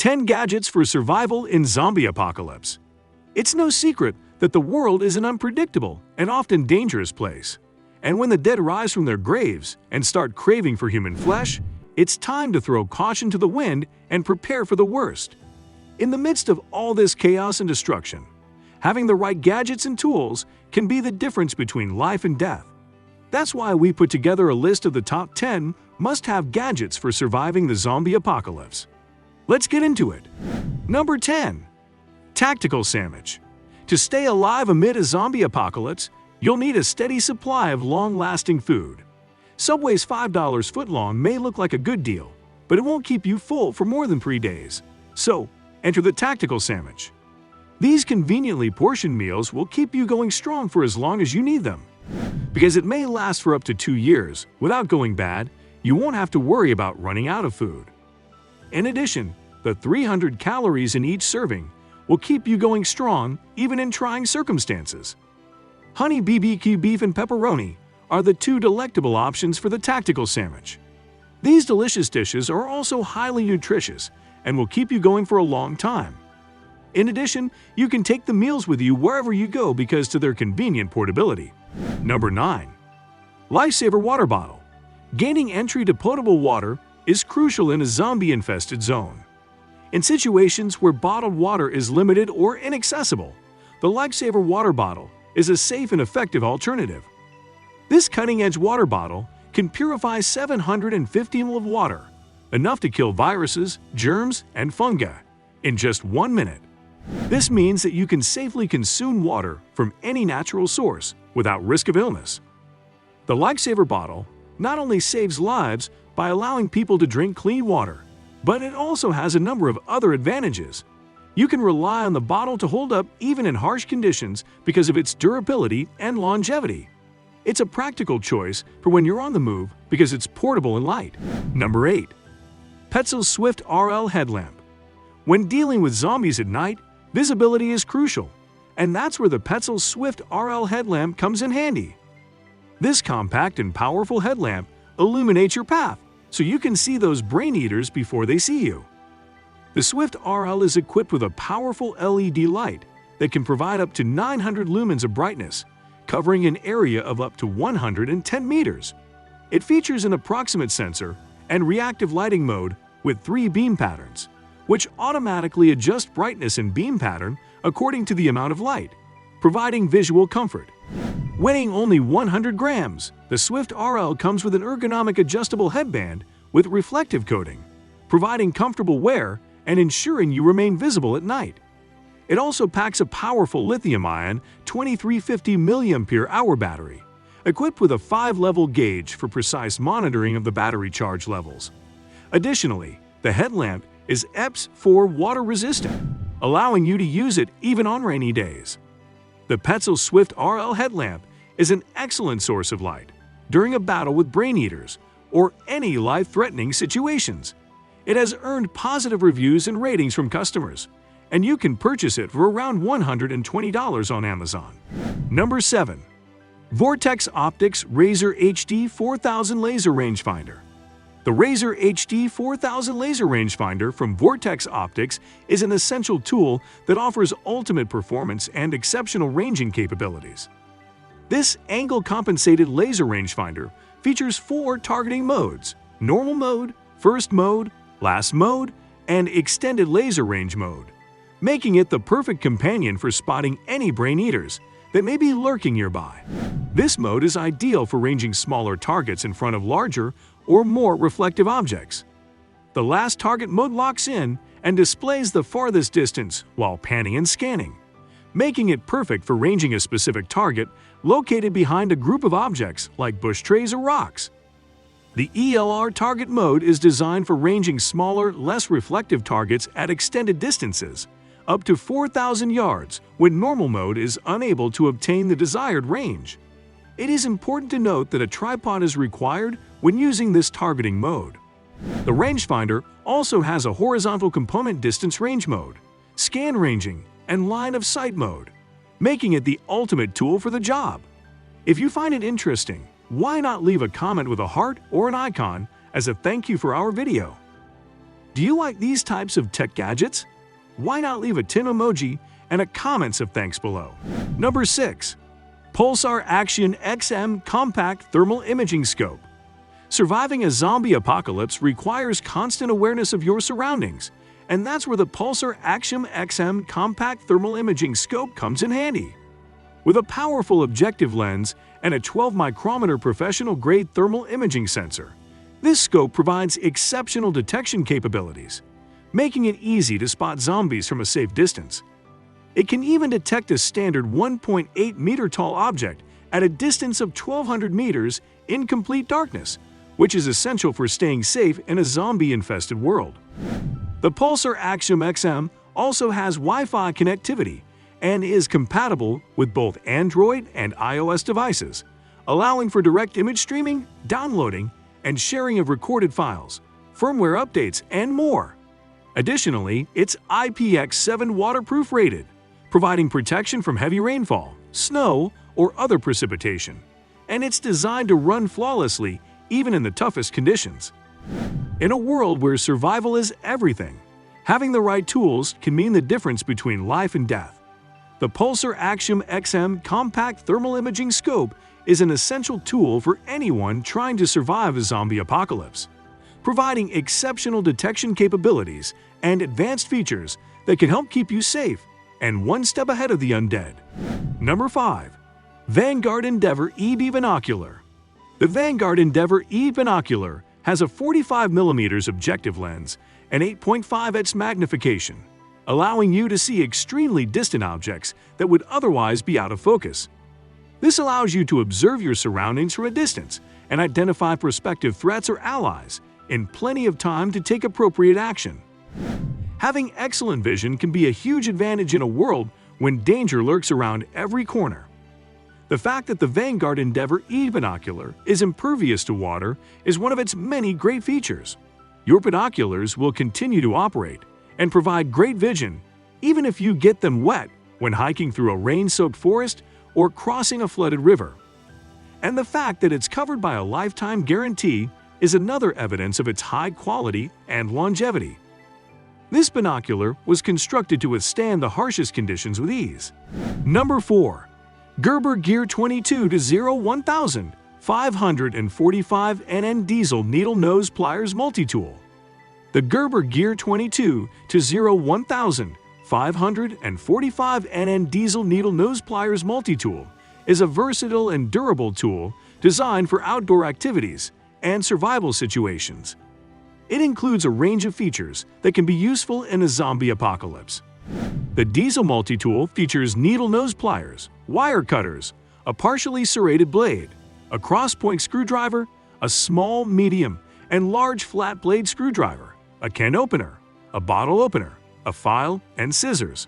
10 Gadgets for Survival in Zombie Apocalypse. It's no secret that the world is an unpredictable and often dangerous place. And when the dead rise from their graves and start craving for human flesh, it's time to throw caution to the wind and prepare for the worst. In the midst of all this chaos and destruction, having the right gadgets and tools can be the difference between life and death. That's why we put together a list of the top 10 must-have gadgets for surviving the zombie apocalypse. Let's get into it. Number 10. Tactical Sammich. To stay alive amid a zombie apocalypse, you'll need a steady supply of long-lasting food. Subway's $5 footlong may look like a good deal, but it won't keep you full for more than 3 days. So, enter the Tactical Sammich. These conveniently portioned meals will keep you going strong for as long as you need them. Because it may last for up to 2 years without going bad, you won't have to worry about running out of food. In addition, the 300 calories in each serving will keep you going strong even in trying circumstances. Honey BBQ beef and pepperoni are the 2 delectable options for the Tactical Sammich. These delicious dishes are also highly nutritious and will keep you going for a long time. In addition, you can take the meals with you wherever you go because of their convenient portability. Number 9. Lifesaver Water Bottle. Gaining entry to potable water is crucial in a zombie-infested zone. In situations where bottled water is limited or inaccessible, the Lifesaver Water Bottle is a safe and effective alternative. This cutting-edge water bottle can purify 750 ml of water, enough to kill viruses, germs, and fungi, in just 1 minute. This means that you can safely consume water from any natural source without risk of illness. The Lifesaver bottle not only saves lives by allowing people to drink clean water, but it also has a number of other advantages. You can rely on the bottle to hold up even in harsh conditions because of its durability and longevity. It's a practical choice for when you're on the move because it's portable and light. Number 8. Petzl Swift RL Headlamp. When dealing with zombies at night, visibility is crucial, and that's where the Petzl Swift RL Headlamp comes in handy. This compact and powerful headlamp illuminates your path so you can see those brain eaters before they see you. The Swift RL is equipped with a powerful LED light that can provide up to 900 lumens of brightness, covering an area of up to 110 meters. It features an approximate sensor and reactive lighting mode with 3 beam patterns, which automatically adjust brightness and beam pattern according to the amount of light, providing visual comfort. Weighing only 100 grams, the Swift RL comes with an ergonomic adjustable headband with reflective coating, providing comfortable wear and ensuring you remain visible at night. It also packs a powerful lithium-ion 2350 mAh battery, equipped with a 5-level gauge for precise monitoring of the battery charge levels. Additionally, the headlamp is EPS4 water-resistant, allowing you to use it even on rainy days. The Petzl Swift RL headlamp is an excellent source of light during a battle with brain eaters or any life-threatening situations. It has earned positive reviews and ratings from customers, and you can purchase it for around $120 on Amazon. Number 7. Vortex Optics Razor HD 4000 Laser Rangefinder. The Razor HD 4000 Laser Rangefinder from Vortex Optics is an essential tool that offers ultimate performance and exceptional ranging capabilities. This angle-compensated laser rangefinder features 4 targeting modes: normal mode, first mode, last mode, and extended laser range mode, making it the perfect companion for spotting any brain eaters that may be lurking nearby. This mode is ideal for ranging smaller targets in front of larger or more reflective objects. The last target mode locks in and displays the farthest distance while panning and scanning, making it perfect for ranging a specific target located behind a group of objects like bush trays or rocks. The ELR target mode is designed for ranging smaller, less reflective targets at extended distances, up to 4,000 yards, when normal mode is unable to obtain the desired range. It is important to note that a tripod is required when using this targeting mode. The rangefinder also has a horizontal component distance range mode, scan ranging, and line of sight mode, making it the ultimate tool for the job. If you find it interesting, why not leave a comment with a heart or an icon as a thank you for our video? Do you like these types of tech gadgets? Why not leave a tin emoji and a comments of thanks below. Number 6. Pulsar Axion XM Compact Thermal Imaging Scope. Surviving a zombie apocalypse requires constant awareness of your surroundings, and that's where the Pulsar Axion XM Compact Thermal Imaging Scope comes in handy. With a powerful objective lens and a 12-micrometer professional-grade thermal imaging sensor, this scope provides exceptional detection capabilities, making it easy to spot zombies from a safe distance. It can even detect a standard 1.8-meter-tall object at a distance of 1,200 meters in complete darkness, which is essential for staying safe in a zombie-infested world. The Pulsar Axion XM also has Wi-Fi connectivity and is compatible with both Android and iOS devices, allowing for direct image streaming, downloading, and sharing of recorded files, firmware updates, and more. Additionally, it's IPX7 waterproof rated, providing protection from heavy rainfall, snow, or other precipitation, and it's designed to run flawlessly even in the toughest conditions. In a world where survival is everything, having the right tools can mean the difference between life and death. The Pulsar Axion XM Compact Thermal Imaging Scope is an essential tool for anyone trying to survive a zombie apocalypse, providing exceptional detection capabilities and advanced features that can help keep you safe and one step ahead of the undead. Number 5. Vanguard Endeavor EB Binocular. The Vanguard Endeavor EB Binocular has a 45mm objective lens and 8.5x magnification, allowing you to see extremely distant objects that would otherwise be out of focus. This allows you to observe your surroundings from a distance and identify prospective threats or allies in plenty of time to take appropriate action. Having excellent vision can be a huge advantage in a world when danger lurks around every corner. The fact that the Vanguard Endeavor EB Binocular is impervious to water is one of its many great features. Your binoculars will continue to operate and provide great vision even if you get them wet when hiking through a rain-soaked forest or crossing a flooded river. And the fact that it's covered by a lifetime guarantee is another evidence of its high quality and longevity. This binocular was constructed to withstand the harshest conditions with ease. Number 4. Gerber Gear 22-0-1000 545 NN Diesel Needle Nose Pliers Multi-Tool. The Gerber Gear 22-0-1000 545 NN Diesel Needle Nose Pliers Multi-Tool is a versatile and durable tool designed for outdoor activities and survival situations. It includes a range of features that can be useful in a zombie apocalypse. The Diesel Multi-Tool features needle nose pliers, wire cutters, a partially serrated blade, a cross-point screwdriver, a small, medium, and large flat blade screwdriver, a can opener, a bottle opener, a file, and scissors.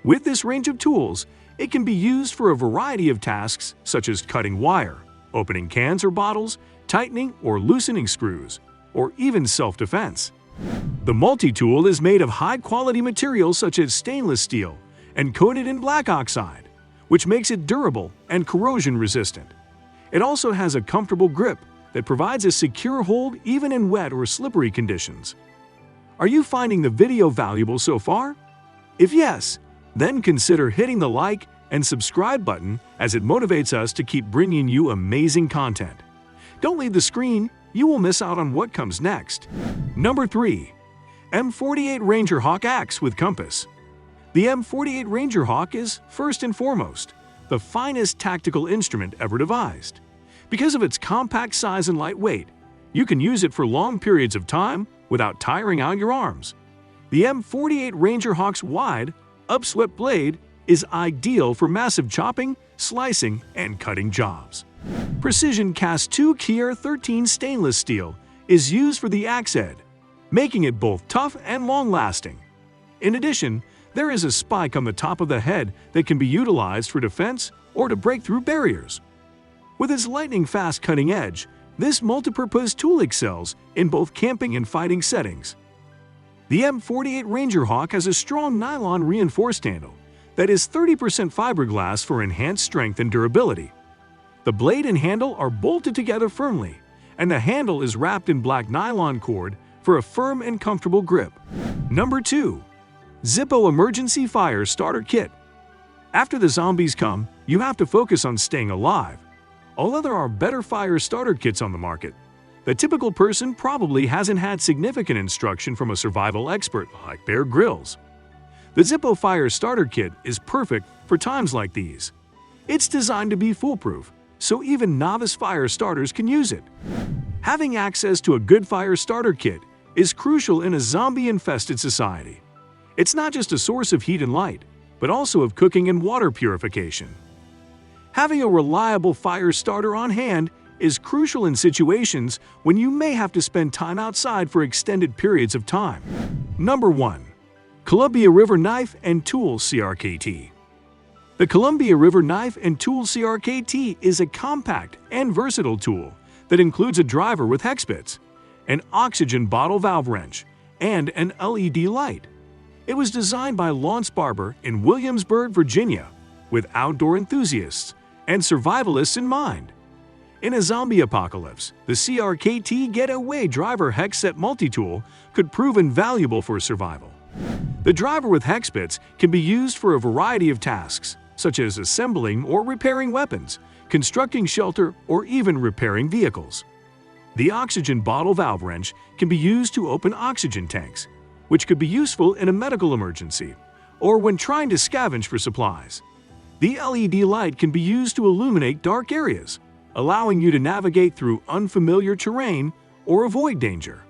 With this range of tools, it can be used for a variety of tasks such as cutting wire, opening cans or bottles, tightening or loosening screws, or even self-defense. The multi-tool is made of high-quality materials such as stainless steel and coated in black oxide, which makes it durable and corrosion-resistant. It also has a comfortable grip that provides a secure hold even in wet or slippery conditions. Are you finding the video valuable so far? If yes, then consider hitting the like and subscribe button as it motivates us to keep bringing you amazing content. Don't leave the screen, you will miss out on what comes next. Number 3. M48 Ranger Hawk Axe with Compass. The M48 Ranger Hawk is, first and foremost, the finest tactical instrument ever devised. Because of its compact size and light weight, you can use it for long periods of time without tiring out your arms. The M48 Ranger Hawk's wide, upswept blade is ideal for massive chopping, slicing, and cutting jobs. Precision Cast 2 KR13 stainless steel is used for the axe head, making it both tough and long-lasting. In addition, there is a spike on the top of the head that can be utilized for defense or to break through barriers. With its lightning-fast cutting edge, this multipurpose tool excels in both camping and fighting settings. The M48 Ranger Hawk has a strong nylon reinforced handle that is 30% fiberglass for enhanced strength and durability. The blade and handle are bolted together firmly, and the handle is wrapped in black nylon cord for a firm and comfortable grip. Number 2. Zippo Emergency Fire Starter Kit. After the zombies come, you have to focus on staying alive. Although there are better fire starter kits on the market, the typical person probably hasn't had significant instruction from a survival expert like Bear Grylls. The Zippo Fire Starter Kit is perfect for times like these. It's designed to be foolproof, so even novice fire starters can use it. Having access to a good fire starter kit is crucial in a zombie-infested society. It's not just a source of heat and light, but also of cooking and water purification. Having a reliable fire starter on hand is crucial in situations when you may have to spend time outside for extended periods of time. Number 1. Columbia River Knife and Tool CRKT. The Columbia River Knife and Tool CRKT is a compact and versatile tool that includes a driver with hex bits, an oxygen bottle valve wrench, and an LED light. It was designed by Lance Barber in Williamsburg, Virginia, with outdoor enthusiasts and survivalists in mind. In a zombie apocalypse, the CRKT Getaway Driver Hex Set Multi-Tool could prove invaluable for survival. The driver with hex bits can be used for a variety of tasks, such as assembling or repairing weapons, constructing shelter, or even repairing vehicles. The oxygen bottle valve wrench can be used to open oxygen tanks, which could be useful in a medical emergency or when trying to scavenge for supplies. The LED light can be used to illuminate dark areas, allowing you to navigate through unfamiliar terrain or avoid danger.